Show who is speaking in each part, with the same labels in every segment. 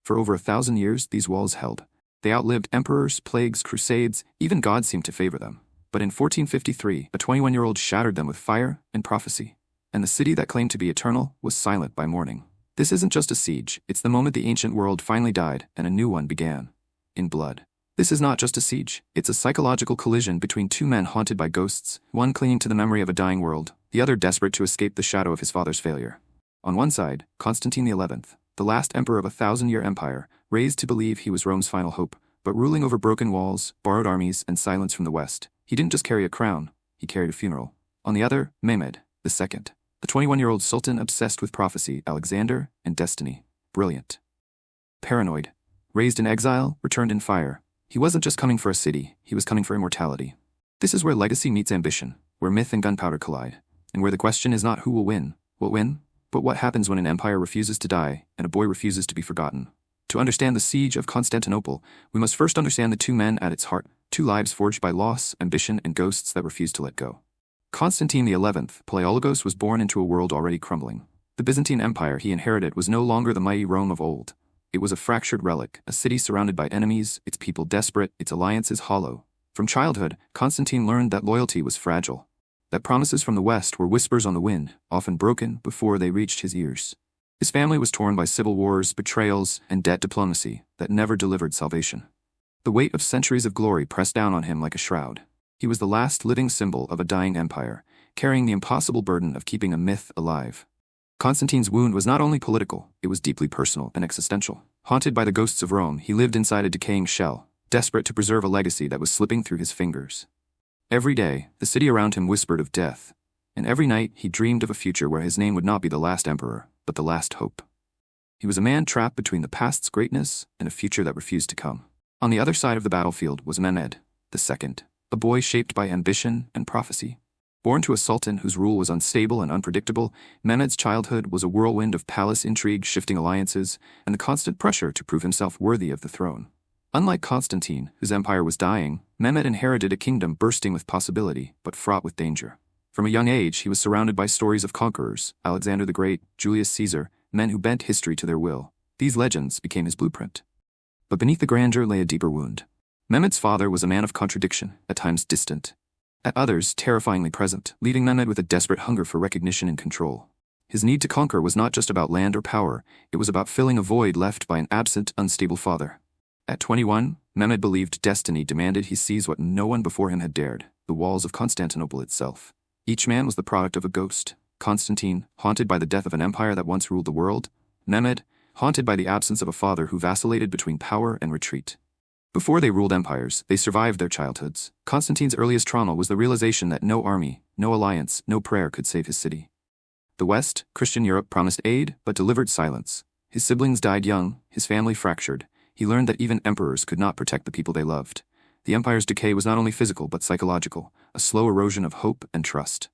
Speaker 1: For over 1,000 years, these walls held. They outlived emperors, plagues, crusades, even God seemed to favor them. But in 1453, a 21-year-old shattered them with fire and prophecy. And the city that claimed to be eternal was silent by morning. This isn't just a siege, it's the moment the ancient world finally died and a new one began. In blood. This is not just a siege, it's a psychological collision between two men haunted by ghosts, one clinging to the memory of a dying world, the other desperate to escape the shadow of his father's failure. On one side, Constantine XI, the last emperor of a 1,000-year empire, raised to believe he was Rome's final hope, but ruling over broken walls, borrowed armies, and silence from the West. He didn't just carry a crown, he carried a funeral. On the other, Mehmed II, the 21-year-old sultan obsessed with prophecy, Alexander, and destiny. Brilliant. Paranoid. Raised in exile, returned in fire. He wasn't just coming for a city, he was coming for immortality. This is where legacy meets ambition, where myth and gunpowder collide, and where the question is not who will win, but what happens when an empire refuses to die and a boy refuses to be forgotten. To understand the siege of Constantinople, we must first understand the two men at its heart, two lives forged by loss, ambition, and ghosts that refuse to let go. Constantine XI, Palaiologos, was born into a world already crumbling. The Byzantine Empire he inherited was no longer the mighty Rome of old. It was a fractured relic, a city surrounded by enemies, its people desperate, its alliances hollow. From childhood, Constantine learned that loyalty was fragile, that promises from the West were whispers on the wind, often broken before they reached his ears. His family was torn by civil wars, betrayals, and debt diplomacy that never delivered salvation. The weight of centuries of glory pressed down on him like a shroud. He was the last living symbol of a dying empire, carrying the impossible burden of keeping a myth alive. Constantine's wound was not only political, it was deeply personal and existential. Haunted by the ghosts of Rome, he lived inside a decaying shell, desperate to preserve a legacy that was slipping through his fingers. Every day, the city around him whispered of death, and every night he dreamed of a future where his name would not be the last emperor, but the last hope. He was a man trapped between the past's greatness and a future that refused to come. On the other side of the battlefield was Mehmed II, a boy shaped by ambition and prophecy. Born to a sultan whose rule was unstable and unpredictable, Mehmed's childhood was a whirlwind of palace intrigue, shifting alliances, and the constant pressure to prove himself worthy of the throne. Unlike Constantine, whose empire was dying, Mehmed inherited a kingdom bursting with possibility, but fraught with danger. From a young age, he was surrounded by stories of conquerors, Alexander the Great, Julius Caesar, men who bent history to their will. These legends became his blueprint. But beneath the grandeur lay a deeper wound. Mehmed's father was a man of contradiction, at times distant, at others terrifyingly present, leaving Mehmed with a desperate hunger for recognition and control. His need to conquer was not just about land or power, it was about filling a void left by an absent, unstable father. At 21, Mehmed believed destiny demanded he seize what no one before him had dared, the walls of Constantinople itself. Each man was the product of a ghost. Constantine, haunted by the death of an empire that once ruled the world. Mehmed, haunted by the absence of a father who vacillated between power and retreat. Before they ruled empires, they survived their childhoods. Constantine's earliest trauma was the realization that no army, no alliance, no prayer could save his city. The West, Christian Europe, promised aid, but delivered silence. His siblings died young, his family fractured. He learned that even emperors could not protect the people they loved. The empire's decay was not only physical but psychological, a slow erosion of hope and trust.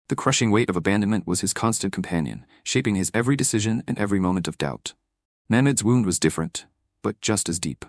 Speaker 1: The crushing weight of abandonment was his constant companion, shaping his every decision and every moment of doubt. Mehmed's wound was different, but just as deep.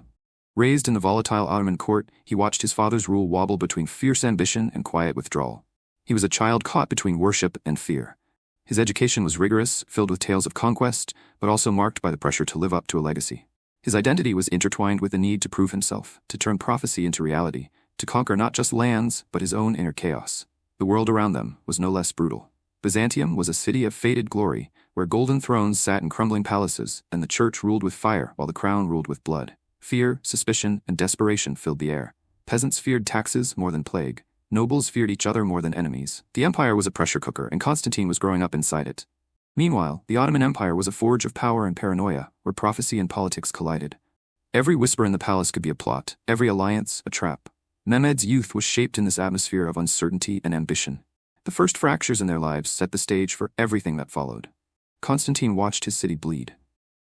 Speaker 1: Raised in the volatile Ottoman court, he watched his father's rule wobble between fierce ambition and quiet withdrawal. He was a child caught between worship and fear. His education was rigorous, filled with tales of conquest, but also marked by the pressure to live up to a legacy. His identity was intertwined with the need to prove himself, to turn prophecy into reality, to conquer not just lands, but his own inner chaos. The world around them was no less brutal. Byzantium was a city of faded glory, where golden thrones sat in crumbling palaces, and the church ruled with fire while the crown ruled with blood. Fear, suspicion, and desperation filled the air. Peasants feared taxes more than plague. Nobles feared each other more than enemies. The empire was a pressure cooker, and Constantine was growing up inside it. Meanwhile, the Ottoman Empire was a forge of power and paranoia, where prophecy and politics collided. Every whisper in the palace could be a plot, every alliance a trap. Mehmed's youth was shaped in this atmosphere of uncertainty and ambition. The first fractures in their lives set the stage for everything that followed. Constantine watched his city bleed.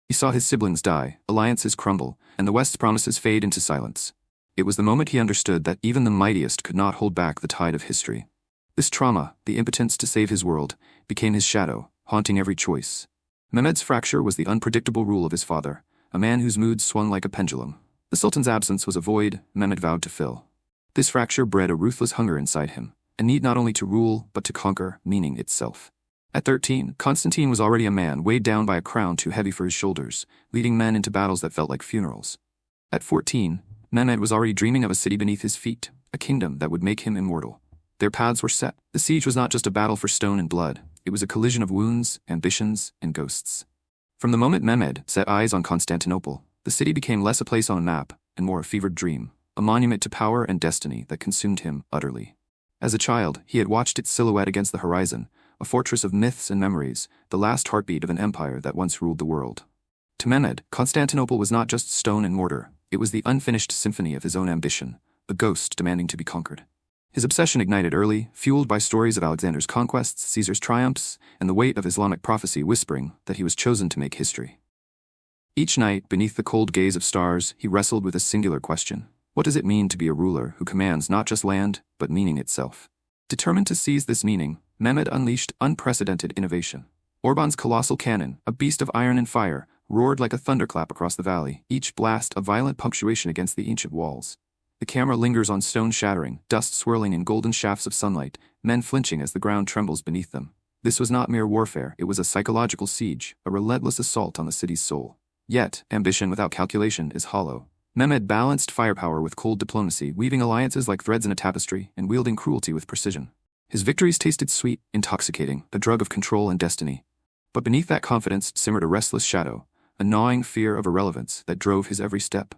Speaker 1: He saw his siblings die, alliances crumble, and the West's promises fade into silence. It was the moment he understood that even the mightiest could not hold back the tide of history. This trauma, the impotence to save his world, became his shadow, haunting every choice. Mehmed's fracture was the unpredictable rule of his father, a man whose moods swung like a pendulum. The Sultan's absence was a void Mehmed vowed to fill. This fracture bred a ruthless hunger inside him, a need not only to rule, but to conquer, meaning itself. At 13, Constantine was already a man weighed down by a crown too heavy for his shoulders, leading men into battles that felt like funerals. At 14, Mehmed was already dreaming of a city beneath his feet, a kingdom that would make him immortal. Their paths were set. The siege was not just a battle for stone and blood, it was a collision of wounds, ambitions, and ghosts. From the moment Mehmed set eyes on Constantinople, the city became less a place on a map and more a fevered dream, a monument to power and destiny that consumed him utterly. As a child, he had watched its silhouette against the horizon, a fortress of myths and memories, the last heartbeat of an empire that once ruled the world. To Mehmed, Constantinople was not just stone and mortar, it was the unfinished symphony of his own ambition, a ghost demanding to be conquered. His obsession ignited early, fueled by stories of Alexander's conquests, Caesar's triumphs, and the weight of Islamic prophecy whispering that he was chosen to make history. Each night, beneath the cold gaze of stars, he wrestled with a singular question. What does it mean to be a ruler who commands not just land, but meaning itself? Determined to seize this meaning, Mehmed unleashed unprecedented innovation. Orban's colossal cannon, a beast of iron and fire, roared like a thunderclap across the valley, each blast a violent punctuation against the ancient walls. The camera lingers on stone shattering, dust swirling in golden shafts of sunlight, men flinching as the ground trembles beneath them. This was not mere warfare, it was a psychological siege, a relentless assault on the city's soul. Yet, ambition without calculation is hollow. Mehmed balanced firepower with cold diplomacy, weaving alliances like threads in a tapestry, and wielding cruelty with precision. His victories tasted sweet, intoxicating, a drug of control and destiny. But beneath that confidence simmered a restless shadow, a gnawing fear of irrelevance that drove his every step.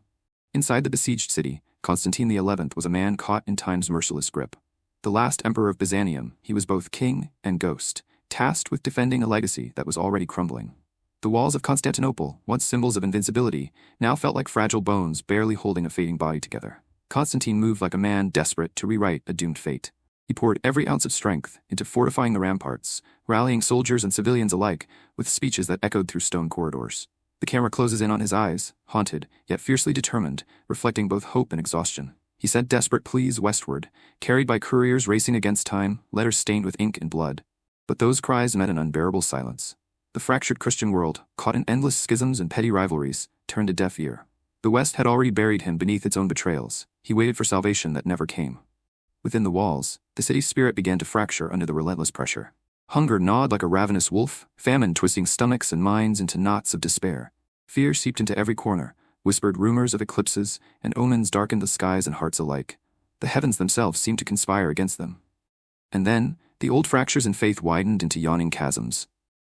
Speaker 1: Inside the besieged city, Constantine XI was a man caught in time's merciless grip. The last emperor of Byzantium, he was both king and ghost, tasked with defending a legacy that was already crumbling. The walls of Constantinople, once symbols of invincibility, now felt like fragile bones barely holding a fading body together. Constantine moved like a man desperate to rewrite a doomed fate. He poured every ounce of strength into fortifying the ramparts, rallying soldiers and civilians alike with speeches that echoed through stone corridors. The camera closes in on his eyes, haunted, yet fiercely determined, reflecting both hope and exhaustion. He sent desperate pleas westward, carried by couriers racing against time, letters stained with ink and blood. But those cries met an unbearable silence. The fractured Christian world, caught in endless schisms and petty rivalries, turned a deaf ear. The West had already buried him beneath its own betrayals. He waited for salvation that never came. Within the walls, the city's spirit began to fracture under the relentless pressure. Hunger gnawed like a ravenous wolf, famine twisting stomachs and minds into knots of despair. Fear seeped into every corner, whispered rumors of eclipses, and omens darkened the skies and hearts alike. The heavens themselves seemed to conspire against them. And then, the old fractures in faith widened into yawning chasms.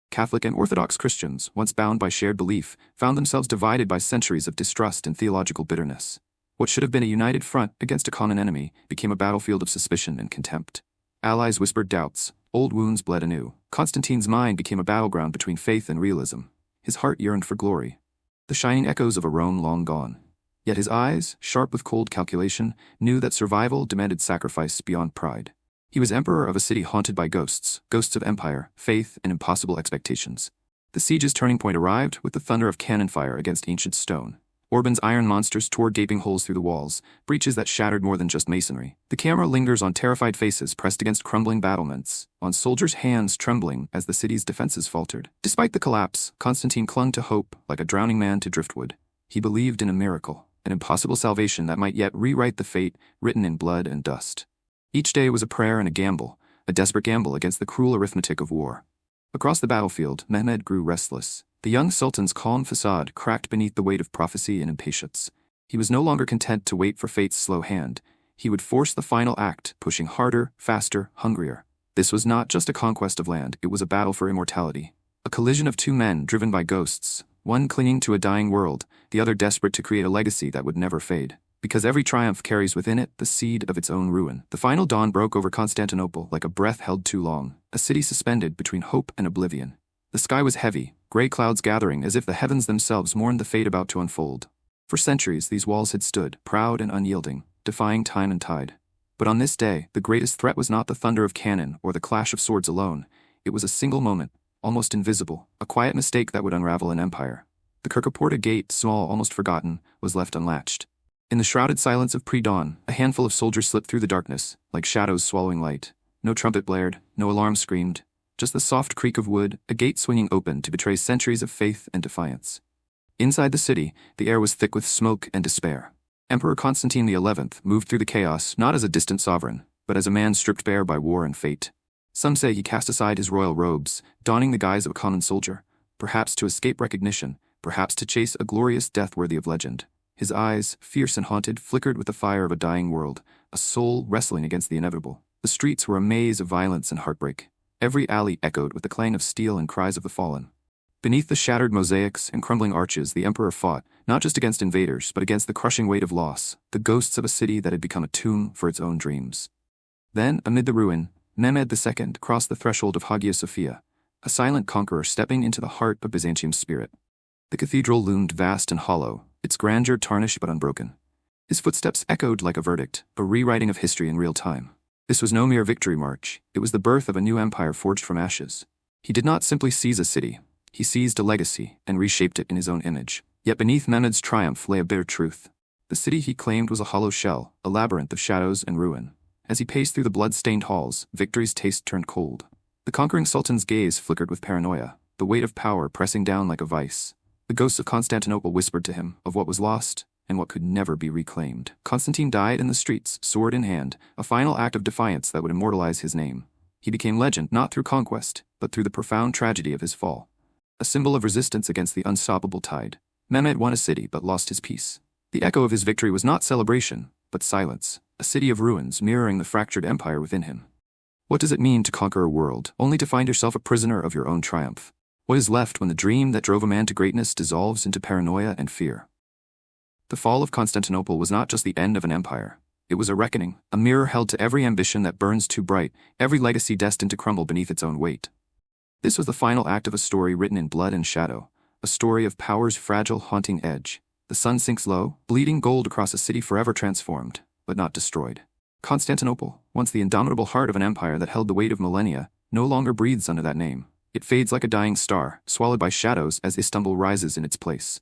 Speaker 1: Catholic and Orthodox Christians, once bound by shared belief, found themselves divided by centuries of distrust and theological bitterness. What should have been a united front against a common enemy became a battlefield of suspicion and contempt. Allies whispered doubts, old wounds bled anew. Constantine's mind became a battleground between faith and realism. His heart yearned for glory, the shining echoes of a Rome long gone. Yet his eyes, sharp with cold calculation, knew that survival demanded sacrifice beyond pride. He was emperor of a city haunted by ghosts, ghosts of empire, faith, and impossible expectations. The siege's turning point arrived with the thunder of cannon fire against ancient stone. Orban's iron monsters tore gaping holes through the walls, breaches that shattered more than just masonry. The camera lingers on terrified faces pressed against crumbling battlements, on soldiers' hands trembling as the city's defenses faltered. Despite the collapse, Constantine clung to hope like a drowning man to driftwood. He believed in a miracle, an impossible salvation that might yet rewrite the fate written in blood and dust. Each day was a prayer and a gamble, a desperate gamble against the cruel arithmetic of war. Across the battlefield, Mehmed grew restless. The young sultan's calm facade cracked beneath the weight of prophecy and impatience. He was no longer content to wait for fate's slow hand. He would force the final act, pushing harder, faster, hungrier. This was not just a conquest of land, it was a battle for immortality. A collision of two men driven by ghosts, one clinging to a dying world, the other desperate to create a legacy that would never fade. Because every triumph carries within it the seed of its own ruin. The final dawn broke over Constantinople like a breath held too long, a city suspended between hope and oblivion. The sky was heavy, gray clouds gathering as if the heavens themselves mourned the fate about to unfold. For centuries, these walls had stood, proud and unyielding, defying time and tide. But on this day, the greatest threat was not the thunder of cannon or the clash of swords alone. It was a single moment, almost invisible, a quiet mistake that would unravel an empire. The Kirkoporta gate, small, almost forgotten, was left unlatched. In the shrouded silence of pre-dawn, a handful of soldiers slipped through the darkness, like shadows swallowing light. No trumpet blared, no alarm screamed. Just the soft creak of wood, a gate swinging open to betray centuries of faith and defiance. Inside the city, the air was thick with smoke and despair. Emperor Constantine XI moved through the chaos not as a distant sovereign, but as a man stripped bare by war and fate. Some say he cast aside his royal robes, donning the guise of a common soldier, perhaps to escape recognition, perhaps to chase a glorious death worthy of legend. His eyes, fierce and haunted, flickered with the fire of a dying world, a soul wrestling against the inevitable. The streets were a maze of violence and heartbreak. Every alley echoed with the clang of steel and cries of the fallen. Beneath the shattered mosaics and crumbling arches, the emperor fought, not just against invaders, but against the crushing weight of loss, the ghosts of a city that had become a tomb for its own dreams. Then, amid the ruin, Mehmed II crossed the threshold of Hagia Sophia, a silent conqueror stepping into the heart of Byzantium's spirit. The cathedral loomed vast and hollow, its grandeur tarnished but unbroken. His footsteps echoed like a verdict, a rewriting of history in real time. This was no mere victory march, it was the birth of a new empire forged from ashes. He did not simply seize a city, he seized a legacy and reshaped it in his own image. Yet beneath Mehmed's triumph lay a bitter truth. The city he claimed was a hollow shell, a labyrinth of shadows and ruin. As he paced through the blood-stained halls, victory's taste turned cold. The conquering sultan's gaze flickered with paranoia, the weight of power pressing down like a vice. The ghosts of Constantinople whispered to him of what was lost and what could never be reclaimed. Constantine died in the streets, sword in hand, a final act of defiance that would immortalize his name. He became legend not through conquest, but through the profound tragedy of his fall. A symbol of resistance against the unstoppable tide. Mehmed won a city but lost his peace. The echo of his victory was not celebration, but silence, a city of ruins mirroring the fractured empire within him. What does it mean to conquer a world, only to find yourself a prisoner of your own triumph? What is left when the dream that drove a man to greatness dissolves into paranoia and fear? The fall of Constantinople was not just the end of an empire. It was a reckoning, a mirror held to every ambition that burns too bright, every legacy destined to crumble beneath its own weight. This was the final act of a story written in blood and shadow, a story of power's fragile, haunting edge. The sun sinks low, bleeding gold across a city forever transformed, but not destroyed. Constantinople, once the indomitable heart of an empire that held the weight of millennia, no longer breathes under that name. It fades like a dying star, swallowed by shadows as Istanbul rises in its place.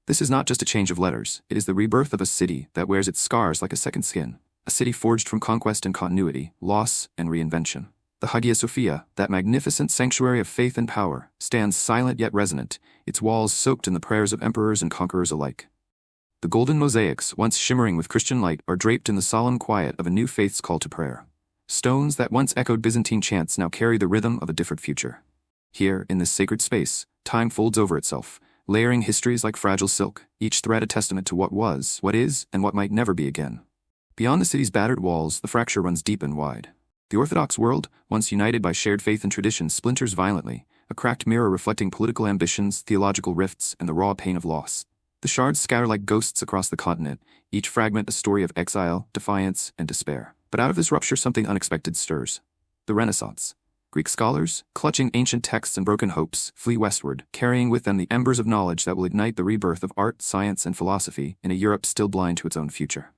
Speaker 1: This is not just a change of letters, it is the rebirth of a city that wears its scars like a second skin, a city forged from conquest and continuity, loss and reinvention. The Hagia Sophia, that magnificent sanctuary of faith and power, stands silent yet resonant, its walls soaked in the prayers of emperors and conquerors alike. The golden mosaics, once shimmering with Christian light, are draped in the solemn quiet of a new faith's call to prayer. Stones that once echoed Byzantine chants now carry the rhythm of a different future. Here, in this sacred space, time folds over itself, layering histories like fragile silk, each thread a testament to what was, what is, and what might never be again. Beyond the city's battered walls, the fracture runs deep and wide. The Orthodox world, once united by shared faith and tradition, splinters violently, a cracked mirror reflecting political ambitions, theological rifts, and the raw pain of loss. The shards scatter like ghosts across the continent, each fragment a story of exile, defiance, and despair. But out of this rupture something unexpected stirs. The Renaissance. Greek scholars, clutching ancient texts and broken hopes, flee westward, carrying with them the embers of knowledge that will ignite the rebirth of art, science, and philosophy in a Europe still blind to its own future.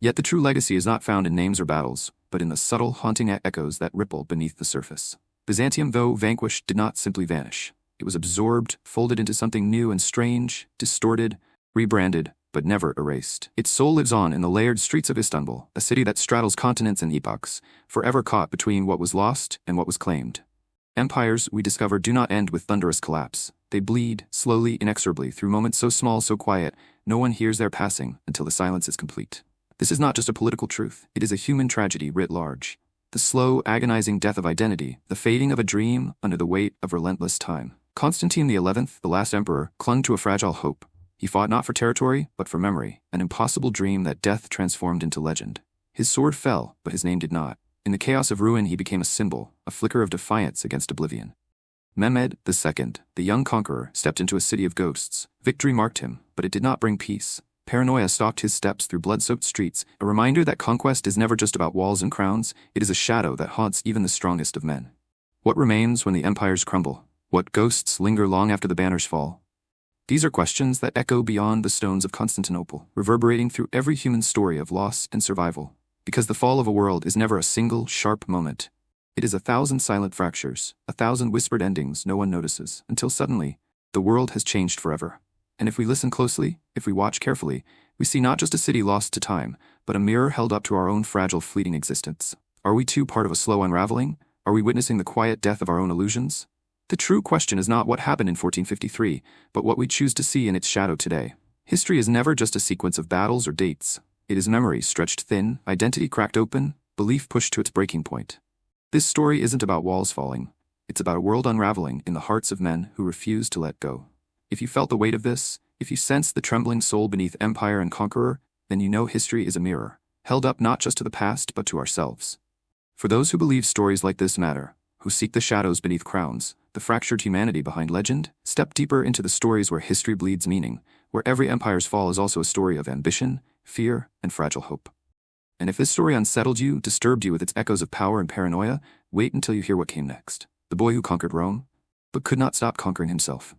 Speaker 1: Yet the true legacy is not found in names or battles, but in the subtle, haunting echoes that ripple beneath the surface. Byzantium, though vanquished, did not simply vanish. It was absorbed, folded into something new and strange, distorted, rebranded, but never erased. Its soul lives on in the layered streets of Istanbul, a city that straddles continents and epochs, forever caught between what was lost and what was claimed. Empires, we discover, do not end with thunderous collapse. They bleed, slowly, inexorably, through moments so small, so quiet, no one hears their passing until the silence is complete. This is not just a political truth, it is a human tragedy writ large. The slow, agonizing death of identity, the fading of a dream under the weight of relentless time. Constantine XI, the last emperor, clung to a fragile hope. He fought not for territory, but for memory, an impossible dream that death transformed into legend. His sword fell, but his name did not. In the chaos of ruin he became a symbol, a flicker of defiance against oblivion. Mehmed II, the young conqueror, stepped into a city of ghosts. Victory marked him, but it did not bring peace. Paranoia stalked his steps through blood-soaked streets, a reminder that conquest is never just about walls and crowns, it is a shadow that haunts even the strongest of men. What remains when the empires crumble? What ghosts linger long after the banners fall? These are questions that echo beyond the stones of Constantinople, reverberating through every human story of loss and survival. Because the fall of a world is never a single, sharp moment. It is 1,000 silent fractures, 1,000 whispered endings no one notices, until suddenly, the world has changed forever. And if we listen closely, if we watch carefully, we see not just a city lost to time, but a mirror held up to our own fragile, fleeting existence. Are we too part of a slow unraveling? Are we witnessing the quiet death of our own illusions? The true question is not what happened in 1453, but what we choose to see in its shadow today. History is never just a sequence of battles or dates. It is memory stretched thin, identity cracked open, belief pushed to its breaking point. This story isn't about walls falling. It's about a world unraveling in the hearts of men who refuse to let go. If you felt the weight of this, if you sensed the trembling soul beneath empire and conqueror, then you know history is a mirror, held up not just to the past but to ourselves. For those who believe stories like this matter, who seek the shadows beneath crowns, the fractured humanity behind legend, step deeper into the stories where history bleeds meaning, where every empire's fall is also a story of ambition, fear, and fragile hope. And if this story unsettled you, disturbed you with its echoes of power and paranoia, wait until you hear what came next. The boy who conquered Rome, but could not stop conquering himself.